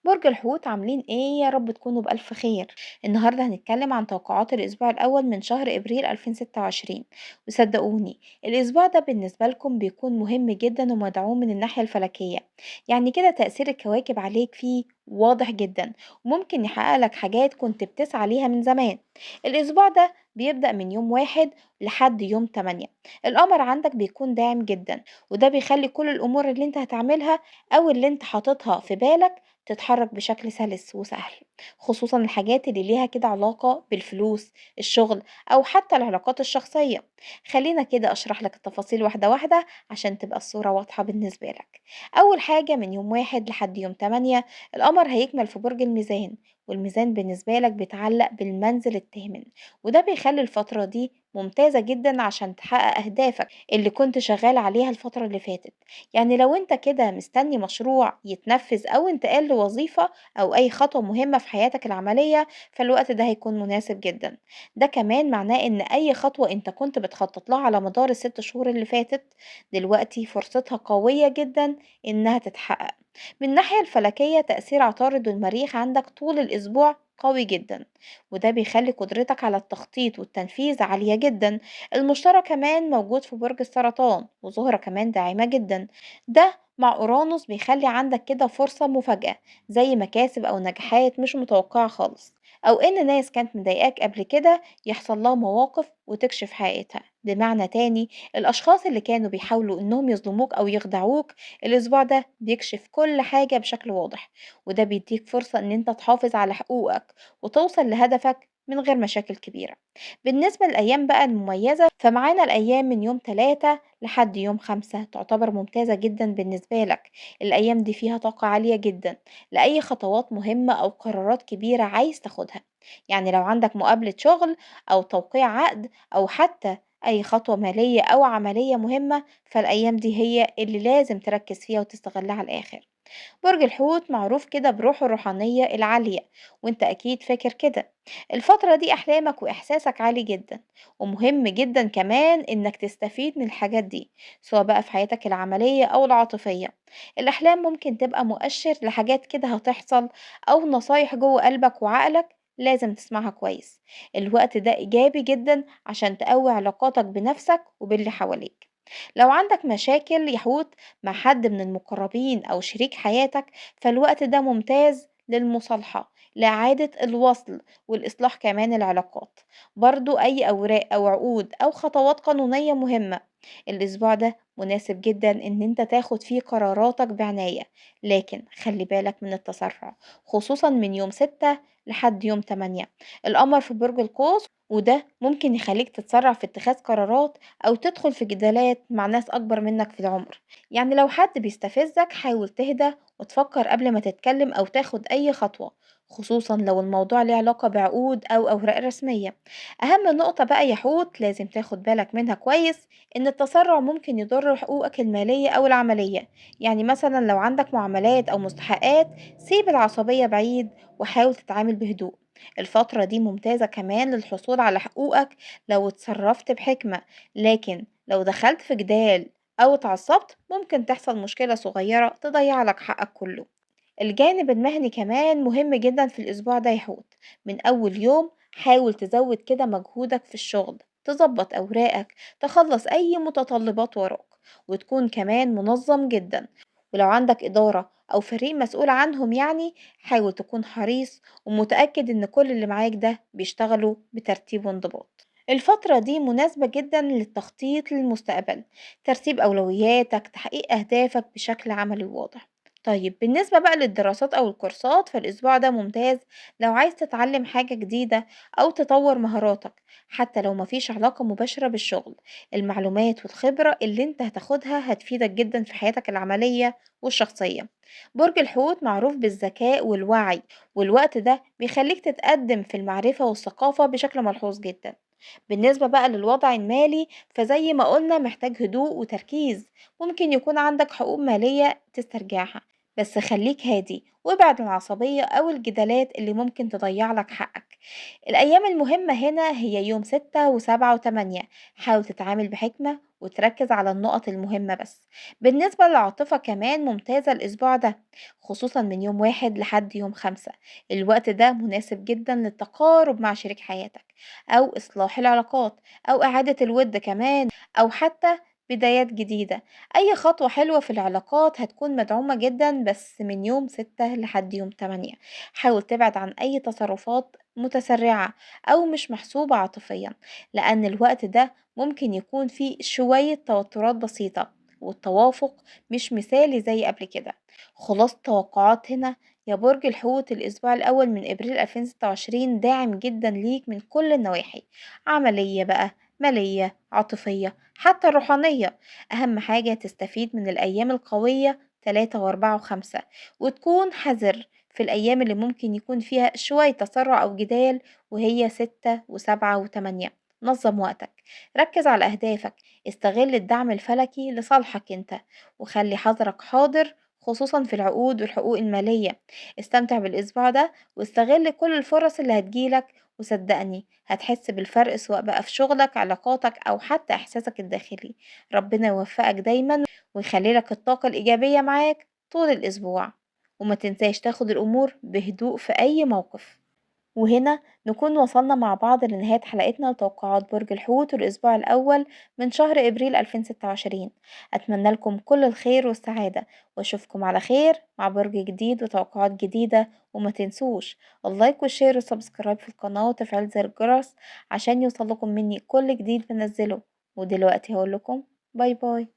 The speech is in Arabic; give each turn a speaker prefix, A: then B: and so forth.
A: برج الحوت عاملين ايه؟ يا رب تكونوا بألف خير. النهاردة هنتكلم عن توقعات الأسبوع الأول من شهر إبريل 2026. وصدقوني الأسبوع ده بالنسبة لكم بيكون مهم جدا ومدعوم من الناحية الفلكية. يعني كده تأثير الكواكب عليك فيه واضح جدا، وممكن يحقق لك حاجات كنت بتسعى ليها من زمان. الأسبوع ده بيبدأ من يوم 1 لحد يوم 8. القمر عندك بيكون داعم جدا، وده بيخلي كل الأمور اللي انت هتعملها أو اللي انت حاططها في بالك تتحرك بشكل سلس وسهل، خصوصا الحاجات اللي ليها كده علاقة بالفلوس، الشغل، أو حتى العلاقات الشخصية. خلينا كده أشرح لك التفاصيل واحدة واحدة عشان تبقى الصورة واضحة بالنسبة لك. أول حاجة من يوم 1 لحد يوم 8 القمر هيكمل في برج الميزان، والميزان بالنسبة لك بيتعلق بالمنزل الثامن، وده بيخلي الفترة دي ممتازة جدا عشان تحقق أهدافك اللي كنت شغال عليها الفترة اللي فاتت. يعني لو انت كده مستني مشروع يتنفذ أو انتقال لوظيفة أو أي خطوة مهمة في حياتك العملية، فالوقت ده هيكون مناسب جدا. ده كمان معناه إن أي خطوة انت كنت بتخطط لها على مدار ال6 شهور اللي فاتت دلوقتي فرصتها قوية جدا إنها تتحقق. من الناحية الفلكية تأثير عطارد والمريخ عندك طول الأسبوع قوي جدا، وده بيخلي قدرتك على التخطيط والتنفيذ عالية جدا. المشتري كمان موجود في برج السرطان، وزهرة كمان داعمة جدا. ده مع أورانوس بيخلي عندك كده فرصة مفاجأة، زي مكاسب أو نجاحات مش متوقعة خالص، أو إن ناس كانت مضايقاك قبل كده يحصل لها مواقف وتكشف حقيقتها. بمعنى تاني، الأشخاص اللي كانوا بيحاولوا إنهم يظلموك أو يخدعوك الأسبوع ده بيكشف كل حاجة بشكل واضح، وده بيديك فرصة إن أنت تحافظ على حقوقك وتوصل لهدفك من غير مشاكل كبيرة. بالنسبة للأيام بقى المميزة فمعانا الأيام من يوم 3 لحد يوم 5 تعتبر ممتازة جدا بالنسبة لك. الأيام دي فيها طاقة عالية جدا لأي خطوات مهمة أو قرارات كبيرة عايز تاخدها. يعني لو عندك مقابلة شغل أو توقيع عقد أو حتى أي خطوة مالية أو عملية مهمة، فالأيام دي هي اللي لازم تركز فيها وتستغلها على الآخر. برج الحوت معروف كده بروحه الروحانية العالية، وانت أكيد فاكر كده. الفترة دي أحلامك وإحساسك عالي جدا، ومهم جدا كمان إنك تستفيد من الحاجات دي سواء بقى في حياتك العملية أو العاطفية. الأحلام ممكن تبقى مؤشر لحاجات كده هتحصل، أو نصايح جوه قلبك وعقلك لازم تسمعها كويس. الوقت ده إيجابي جدا عشان تقوي علاقاتك بنفسك وباللي حواليك. لو عندك مشاكل يحوت مع حد من المقربين أو شريك حياتك، فالوقت ده ممتاز للمصالحة، لإعادة الوصل والإصلاح كمان العلاقات. برضو أي أوراق أو عقود أو خطوات قانونية مهمة الأسبوع ده مناسب جدا إن أنت تاخد فيه قراراتك بعناية، لكن خلي بالك من التسرع، خصوصا من يوم 6 لحد يوم 8. القمر في برج القوس، وده ممكن يخليك تتسرع في اتخاذ قرارات أو تدخل في جدالات مع ناس أكبر منك في العمر. يعني لو حد بيستفزك حاول تهدى وتفكر قبل ما تتكلم أو تاخد أي خطوة، خصوصا لو الموضوع ليه علاقة بعقود أو أوراق رسمية. أهم نقطة بقى يحوت لازم تاخد بالك منها كويس، إن التسرع ممكن يضر حقوقك المالية أو العملية. يعني مثلا لو عندك معاملات أو مستحقات سيب العصبية بعيد وحاول تتعامل بهدوء. الفترة دي ممتازة كمان للحصول على حقوقك لو اتصرفت بحكمة، لكن لو دخلت في جدال أو اتعصبت ممكن تحصل مشكلة صغيرة تضيع لك حقك كله. الجانب المهني كمان مهم جدا في الأسبوع ده يحوت. من أول يوم حاول تزود كده مجهودك في الشغل، تظبط أوراقك، تخلص أي متطلبات وراك، وتكون كمان منظم جدا. ولو عندك إدارة أو فريق مسؤول عنهم يعني حاول تكون حريص ومتأكد إن كل اللي معاك ده بيشتغلوا بترتيب وانضباط. الفترة دي مناسبة جدا للتخطيط للمستقبل، ترتيب أولوياتك، تحقيق أهدافك بشكل عملي وواضح. طيب بالنسبة بقى للدراسات أو الكورسات فالأسبوع ده ممتاز لو عايز تتعلم حاجة جديدة أو تطور مهاراتك، حتى لو مفيش علاقة مباشرة بالشغل. المعلومات والخبرة اللي انت هتاخدها هتفيدك جدا في حياتك العملية والشخصية. برج الحوت معروف بالذكاء والوعي، والوقت ده بيخليك تتقدم في المعرفة والثقافة بشكل ملحوظ جدا. بالنسبة بقى للوضع المالي فزي ما قلنا محتاج هدوء وتركيز، ممكن يكون عندك حقوق مالية تسترجعها، بس خليك هادي وابعد عن العصبية أو الجدالات اللي ممكن تضيع لك حقك. الأيام المهمة هنا هي يوم 6 و7 و8. حاول تتعامل بحكمة وتركز على النقط المهمة بس. بالنسبة للعاطفة كمان ممتازة الأسبوع ده، خصوصا من يوم 1 لحد يوم 5. الوقت ده مناسب جدا للتقارب مع شريك حياتك، أو إصلاح العلاقات، أو إعادة الود كمان، أو حتى بدايات جديدة. أي خطوة حلوة في العلاقات هتكون مدعومة جدا، بس من يوم 6 لحد يوم 8. حاول تبعد عن أي تصرفات متسرعة أو مش محسوبة عاطفيا، لأن الوقت ده ممكن يكون فيه شوية توترات بسيطة، والتوافق مش مثالي زي قبل كده. خلاص توقعات هنا يا برج الحوت، الأسبوع الأول من إبريل 2026 داعم جدا ليك من كل النواحي، عملية بقى، مالية، عاطفية، حتى الروحانية. أهم حاجة تستفيد من الأيام القوية 3 و4 و5، وتكون حذر في الأيام اللي ممكن يكون فيها شوية تسرع أو جدال، وهي 6 و7 و8. نظم وقتك، ركز على أهدافك، استغل الدعم الفلكي لصالحك انت، وخلي حذرك حاضر خصوصا في العقود والحقوق المالية. استمتع بالأسبوع ده واستغل كل الفرص اللي هتجيلك، وصدقني هتحس بالفرق سواء بقى في شغلك، علاقاتك، أو حتى إحساسك الداخلي. ربنا يوفقك دايما ويخلي لك الطاقة الإيجابية معاك طول الأسبوع، وما تنساش تاخد الأمور بهدوء في أي موقف. وهنا نكون وصلنا مع بعض لنهاية حلقتنا وتوقعات برج الحوت الأسبوع الأول من شهر إبريل 2026. أتمنى لكم كل الخير والسعادة، وأشوفكم على خير مع برج جديد وتوقعات جديدة. وما تنسوش اللايك والشير والسبسكرايب في القناة وتفعيل زر الجرس عشان يوصلكم مني كل جديد بنزله. ودلوقتي هقولكم باي باي.